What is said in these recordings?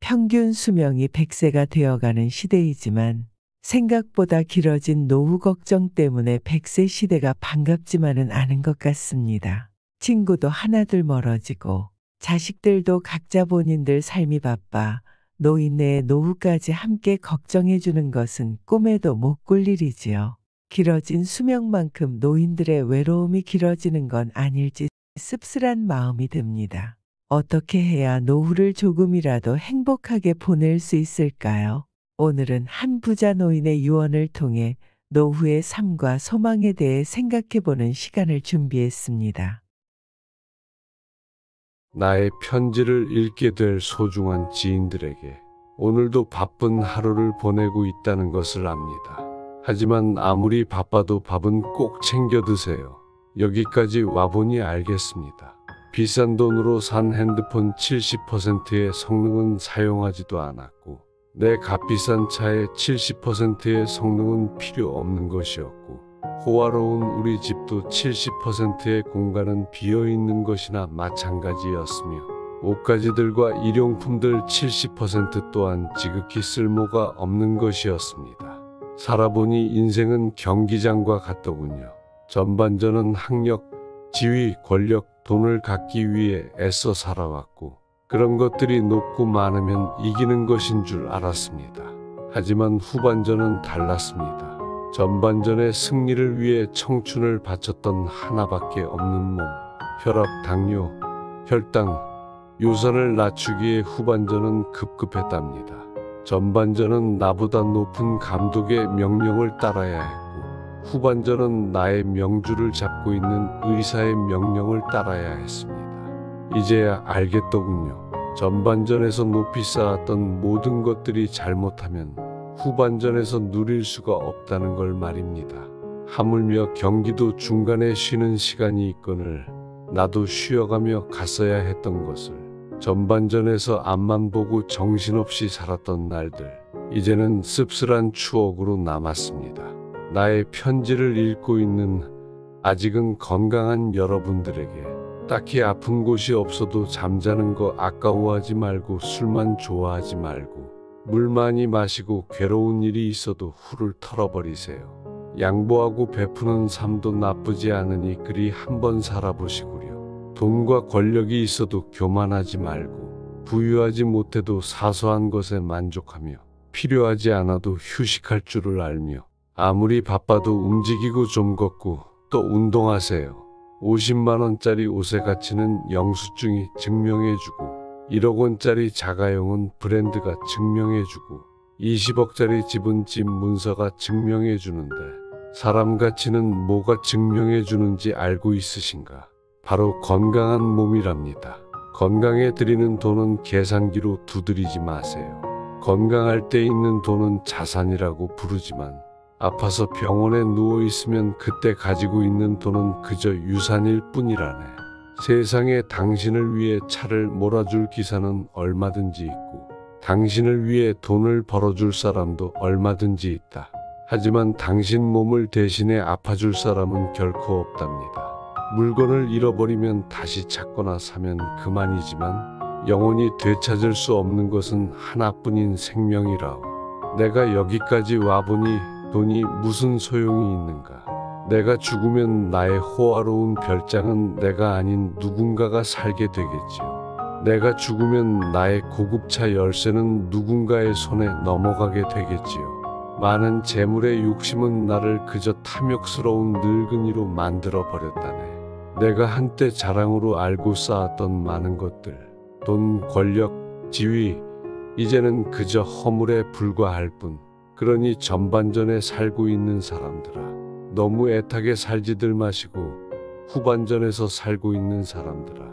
평균 수명이 100세가 되어가는 시대이지만 생각보다 길어진 노후 걱정 때문에 100세 시대가 반갑지만은 않은 것 같습니다. 친구도 하나둘 멀어지고 자식들도 각자 본인들 삶이 바빠 노인네의 노후까지 함께 걱정해 주는 것은 꿈에도 못 꿀 일이지요. 길어진 수명만큼 노인들의 외로움이 길어지는 건 아닐지 씁쓸한 마음이 듭니다. 어떻게 해야 노후를 조금이라도 행복하게 보낼 수 있을까요? 오늘은 한 부자 노인의 유언을 통해 노후의 삶과 소망에 대해 생각해보는 시간을 준비했습니다. 나의 편지를 읽게 될 소중한 지인들에게 오늘도 바쁜 하루를 보내고 있다는 것을 압니다. 하지만 아무리 바빠도 밥은 꼭 챙겨 드세요. 여기까지 와보니 알겠습니다. 비싼 돈으로 산 핸드폰 70%의 성능은 사용하지도 않았고 내 값비싼 차의 70%의 성능은 필요 없는 것이었고 호화로운 우리 집도 70%의 공간은 비어있는 것이나 마찬가지였으며 옷가지들과 일용품들 70% 또한 지극히 쓸모가 없는 것이었습니다. 살아보니 인생은 경기장과 같더군요. 전반전은 학력, 지위, 권력, 돈을 갖기 위해 애써 살아왔고 그런 것들이 높고 많으면 이기는 것인 줄 알았습니다. 하지만 후반전은 달랐습니다. 전반전의 승리를 위해 청춘을 바쳤던 하나밖에 없는 몸, 혈압, 당뇨, 혈당, 유선을 낮추기에 후반전은 급급했답니다. 전반전은 나보다 높은 감독의 명령을 따라야 했고 후반전은 나의 명주를 잡고 있는 의사의 명령을 따라야 했습니다. 이제야 알겠더군요. 전반전에서 높이 쌓았던 모든 것들이 잘못하면 후반전에서 누릴 수가 없다는 걸 말입니다. 하물며 경기도 중간에 쉬는 시간이 있거늘 나도 쉬어가며 갔어야 했던 것을 전반전에서 앞만 보고 정신없이 살았던 날들 이제는 씁쓸한 추억으로 남았습니다. 나의 편지를 읽고 있는 아직은 건강한 여러분들에게 딱히 아픈 곳이 없어도 잠자는 거 아까워하지 말고 술만 좋아하지 말고 물 많이 마시고 괴로운 일이 있어도 후를 털어버리세요. 양보하고 베푸는 삶도 나쁘지 않으니 그리 한번 살아보시구려. 돈과 권력이 있어도 교만하지 말고 부유하지 못해도 사소한 것에 만족하며 필요하지 않아도 휴식할 줄을 알며 아무리 바빠도 움직이고 좀 걷고 또 운동하세요. 50만 원짜리 옷의 가치는 영수증이 증명해주고 1억 원짜리 자가용은 브랜드가 증명해주고 20억짜리 집은 집 문서가 증명해주는데 사람 가치는 뭐가 증명해주는지 알고 있으신가? 바로 건강한 몸이랍니다. 건강에 들이는 돈은 계산기로 두드리지 마세요. 건강할 때 있는 돈은 자산이라고 부르지만 아파서 병원에 누워있으면 그때 가지고 있는 돈은 그저 유산일 뿐이라네. 세상에 당신을 위해 차를 몰아줄 기사는 얼마든지 있고 당신을 위해 돈을 벌어줄 사람도 얼마든지 있다. 하지만 당신 몸을 대신해 아파줄 사람은 결코 없답니다. 물건을 잃어버리면 다시 찾거나 사면 그만이지만 영원히 되찾을 수 없는 것은 하나뿐인 생명이라오. 내가 여기까지 와보니 돈이 무슨 소용이 있는가? 내가 죽으면 나의 호화로운 별장은 내가 아닌 누군가가 살게 되겠지요. 내가 죽으면 나의 고급차 열쇠는 누군가의 손에 넘어가게 되겠지요. 많은 재물의 욕심은 나를 그저 탐욕스러운 늙은이로 만들어 버렸다네. 내가 한때 자랑으로 알고 쌓았던 많은 것들, 돈, 권력, 지위, 이제는 그저 허물에 불과할 뿐. 그러니 전반전에 살고 있는 사람들아, 너무 애타게 살지들 마시고 후반전에서 살고 있는 사람들아,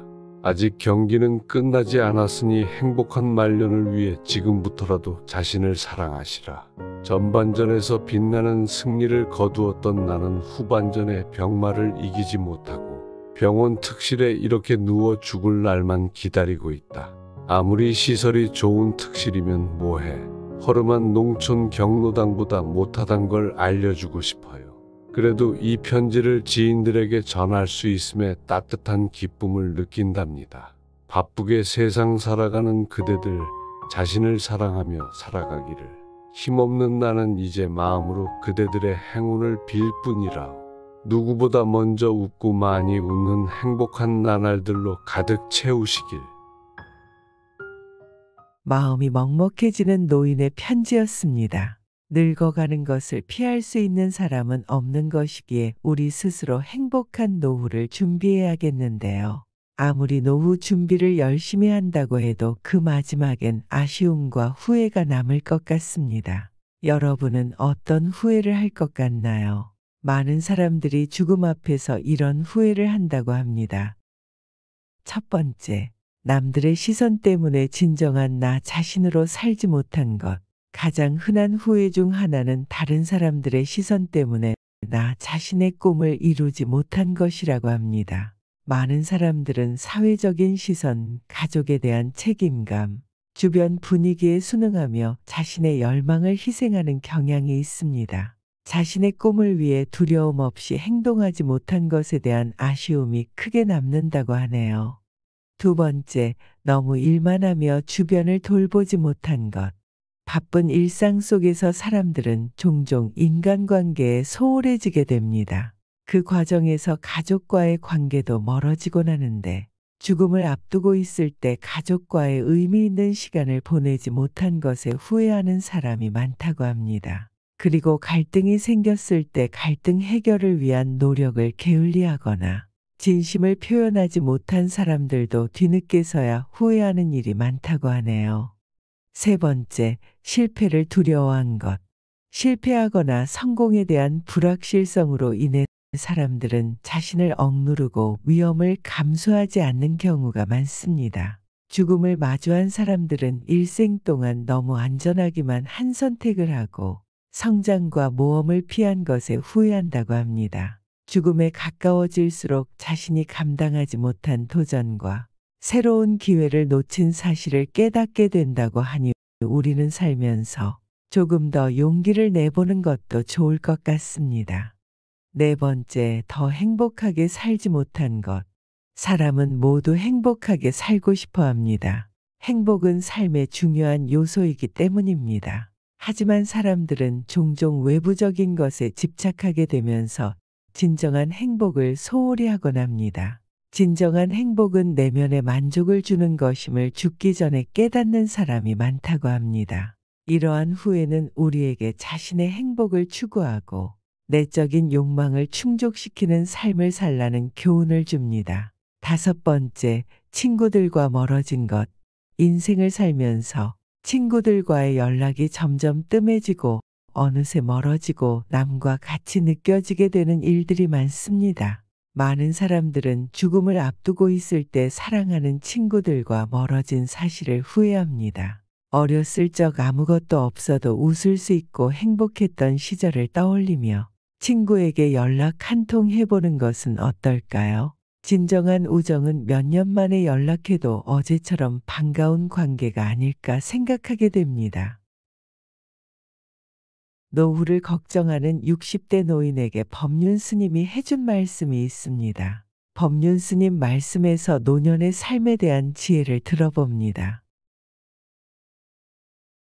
아직 경기는 끝나지 않았으니 행복한 말년을 위해 지금부터라도 자신을 사랑하시라. 전반전에서 빛나는 승리를 거두었던 나는 후반전에 병마를 이기지 못하고 병원 특실에 이렇게 누워 죽을 날만 기다리고 있다. 아무리 시설이 좋은 특실이면 뭐해. 허름한 농촌 경로당보다 못하단 걸 알려주고 싶어요. 그래도 이 편지를 지인들에게 전할 수 있음에 따뜻한 기쁨을 느낀답니다. 바쁘게 세상 살아가는 그대들, 자신을 사랑하며 살아가기를. 힘없는 나는 이제 마음으로 그대들의 행운을 빌 뿐이라오. 누구보다 먼저 웃고 많이 웃는 행복한 나날들로 가득 채우시길. 마음이 먹먹해지는 노인의 편지였습니다. 늙어가는 것을 피할 수 있는 사람은 없는 것이기에 우리 스스로 행복한 노후를 준비해야겠는데요. 아무리 노후 준비를 열심히 한다고 해도 그 마지막엔 아쉬움과 후회가 남을 것 같습니다. 여러분은 어떤 후회를 할 것 같나요? 많은 사람들이 죽음 앞에서 이런 후회를 한다고 합니다. 첫 번째, 남들의 시선 때문에 진정한 나 자신으로 살지 못한 것. 가장 흔한 후회 중 하나는 다른 사람들의 시선 때문에 나 자신의 꿈을 이루지 못한 것이라고 합니다. 많은 사람들은 사회적인 시선, 가족에 대한 책임감, 주변 분위기에 순응하며 자신의 열망을 희생하는 경향이 있습니다. 자신의 꿈을 위해 두려움 없이 행동하지 못한 것에 대한 아쉬움이 크게 남는다고 하네요. 두 번째, 너무 일만 하며 주변을 돌보지 못한 것. 바쁜 일상 속에서 사람들은 종종 인간관계에 소홀해지게 됩니다. 그 과정에서 가족과의 관계도 멀어지곤 하는데 죽음을 앞두고 있을 때 가족과의 의미 있는 시간을 보내지 못한 것에 후회하는 사람이 많다고 합니다. 그리고 갈등이 생겼을 때 갈등 해결을 위한 노력을 게을리하거나 진심을 표현하지 못한 사람들도 뒤늦게서야 후회하는 일이 많다고 하네요. 세 번째, 실패를 두려워한 것. 실패하거나 성공에 대한 불확실성으로 인해 사람들은 자신을 억누르고 위험을 감수하지 않는 경우가 많습니다. 죽음을 마주한 사람들은 일생 동안 너무 안전하기만 한 선택을 하고 성장과 모험을 피한 것에 후회한다고 합니다. 죽음에 가까워질수록 자신이 감당하지 못한 도전과 새로운 기회를 놓친 사실을 깨닫게 된다고 하니 우리는 살면서 조금 더 용기를 내보는 것도 좋을 것 같습니다. 네 번째, 더 행복하게 살지 못한 것. 사람은 모두 행복하게 살고 싶어 합니다. 행복은 삶의 중요한 요소이기 때문입니다. 하지만 사람들은 종종 외부적인 것에 집착하게 되면서 진정한 행복을 소홀히 하곤 합니다. 진정한 행복은 내면의 만족을 주는 것임을 죽기 전에 깨닫는 사람이 많다고 합니다. 이러한 후회는 우리에게 자신의 행복을 추구하고 내적인 욕망을 충족시키는 삶을 살라는 교훈을 줍니다. 다섯 번째, 친구들과 멀어진 것. 인생을 살면서 친구들과의 연락이 점점 뜸해지고 어느새 멀어지고 남과 같이 느껴지게 되는 일들이 많습니다. 많은 사람들은 죽음을 앞두고 있을 때 사랑하는 친구들과 멀어진 사실을 후회합니다. 어렸을 적 아무것도 없어도 웃을 수 있고 행복했던 시절을 떠올리며 친구에게 연락 한 통 해보는 것은 어떨까요? 진정한 우정은 몇 년 만에 연락해도 어제처럼 반가운 관계가 아닐까 생각하게 됩니다. 노후를 걱정하는 60대 노인에게 법륜 스님이 해준 말씀이 있습니다. 법륜 스님 말씀에서 노년의 삶에 대한 지혜를 들어봅니다.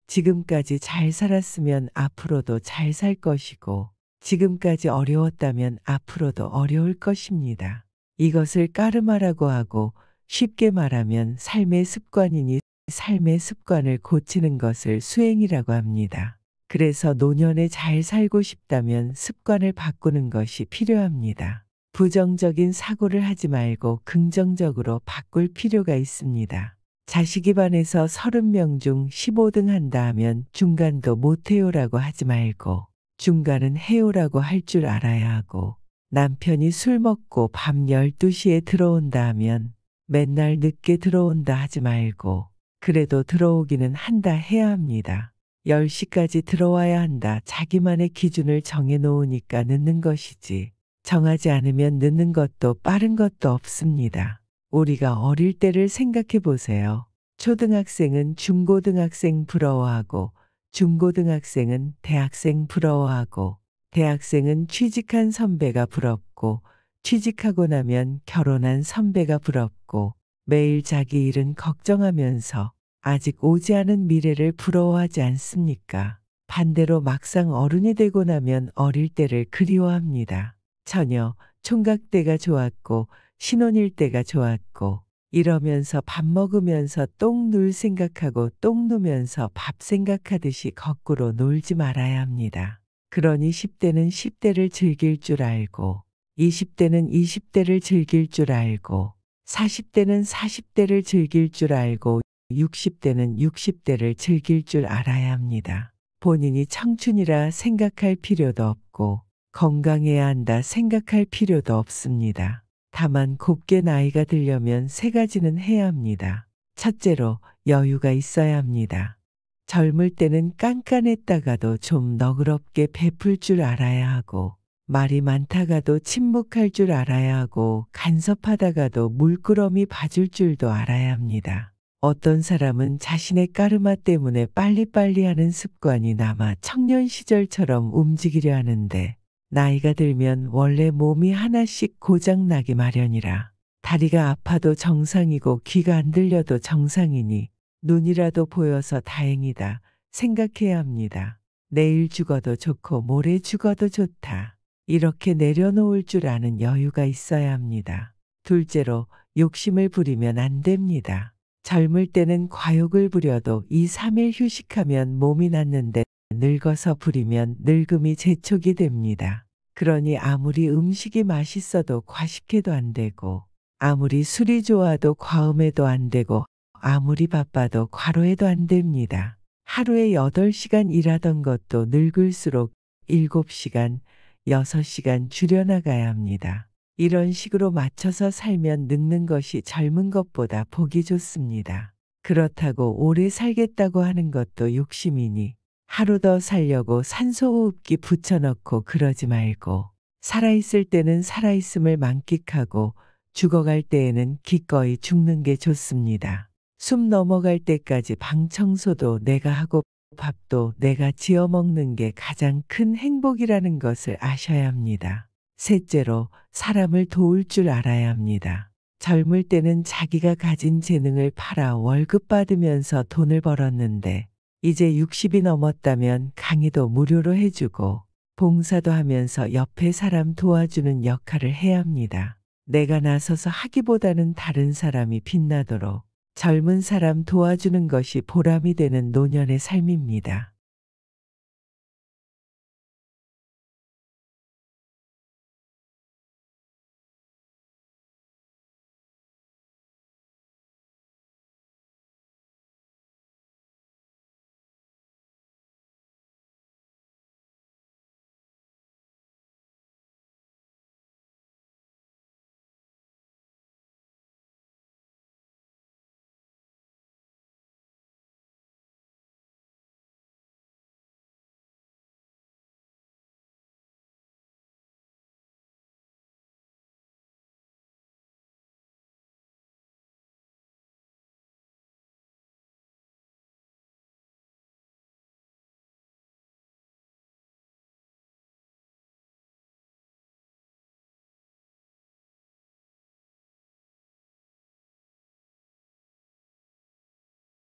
지금까지 잘 살았으면 앞으로도 잘 살 것이고 지금까지 어려웠다면 앞으로도 어려울 것입니다. 이것을 까르마라고 하고 쉽게 말하면 삶의 습관이니 삶의 습관을 고치는 것을 수행이라고 합니다. 그래서 노년에 잘 살고 싶다면 습관을 바꾸는 것이 필요합니다. 부정적인 사고를 하지 말고 긍정적으로 바꿀 필요가 있습니다. 자식이 반에서 30명 중 15등 한다 하면 중간도 못해요라고 하지 말고 중간은 해요라고 할 줄 알아야 하고 남편이 술 먹고 밤 12시에 들어온다 하면 맨날 늦게 들어온다 하지 말고 그래도 들어오기는 한다 해야 합니다. 10시까지 들어와야 한다. 자기만의 기준을 정해놓으니까 늦는 것이지. 정하지 않으면 늦는 것도 빠른 것도 없습니다. 우리가 어릴 때를 생각해 보세요. 초등학생은 중고등학생 부러워하고 중고등학생은 대학생 부러워하고 대학생은 취직한 선배가 부럽고 취직하고 나면 결혼한 선배가 부럽고 매일 자기 일은 걱정하면서 아직 오지 않은 미래를 부러워하지 않습니까? 반대로 막상 어른이 되고 나면 어릴 때를 그리워합니다. 처녀, 총각 때가 좋았고 신혼일 때가 좋았고 이러면서 밥 먹으면서 똥 눌 생각하고 똥 누면서 밥 생각하듯이 거꾸로 놀지 말아야 합니다. 그러니 10대는 10대를 즐길 줄 알고 20대는 20대를 즐길 줄 알고 40대는 40대를 즐길 줄 알고 60대는 60대를 즐길 줄 알아야 합니다. 본인이 청춘이라 생각할 필요도 없고 건강해야 한다 생각할 필요도 없습니다. 다만 곱게 나이가 들려면 세 가지는 해야 합니다. 첫째로 여유가 있어야 합니다. 젊을 때는 깐깐했다가도 좀 너그럽게 베풀 줄 알아야 하고 말이 많다가도 침묵할 줄 알아야 하고 간섭하다가도 물끄러미 봐줄 줄도 알아야 합니다. 어떤 사람은 자신의 까르마 때문에 빨리빨리 하는 습관이 남아 청년 시절처럼 움직이려 하는데 나이가 들면 원래 몸이 하나씩 고장나기 마련이라 다리가 아파도 정상이고 귀가 안 들려도 정상이니 눈이라도 보여서 다행이다 생각해야 합니다. 내일 죽어도 좋고 모레 죽어도 좋다. 이렇게 내려놓을 줄 아는 여유가 있어야 합니다. 둘째로 욕심을 부리면 안 됩니다. 젊을 때는 과욕을 부려도 2, 3일 휴식하면 몸이 낫는데 늙어서 부리면 늙음이 재촉이 됩니다. 그러니 아무리 음식이 맛있어도 과식해도 안 되고 아무리 술이 좋아도 과음해도 안 되고 아무리 바빠도 과로해도 안 됩니다. 하루에 8시간 일하던 것도 늙을수록 7시간, 6시간 줄여나가야 합니다. 이런 식으로 맞춰서 살면 늙는 것이 젊은 것보다 보기 좋습니다. 그렇다고 오래 살겠다고 하는 것도 욕심이니 하루 더 살려고 산소호흡기 붙여넣고 그러지 말고 살아있을 때는 살아있음을 만끽하고 죽어갈 때에는 기꺼이 죽는 게 좋습니다. 숨 넘어갈 때까지 방 청소도 내가 하고 밥도 내가 지어 먹는 게 가장 큰 행복이라는 것을 아셔야 합니다. 셋째로 사람을 도울 줄 알아야 합니다. 젊을 때는 자기가 가진 재능을 팔아 월급 받으면서 돈을 벌었는데 이제 60이 넘었다면 강의도 무료로 해주고 봉사도 하면서 옆에 사람 도와주는 역할을 해야 합니다. 내가 나서서 하기보다는 다른 사람이 빛나도록 젊은 사람 도와주는 것이 보람이 되는 노년의 삶입니다.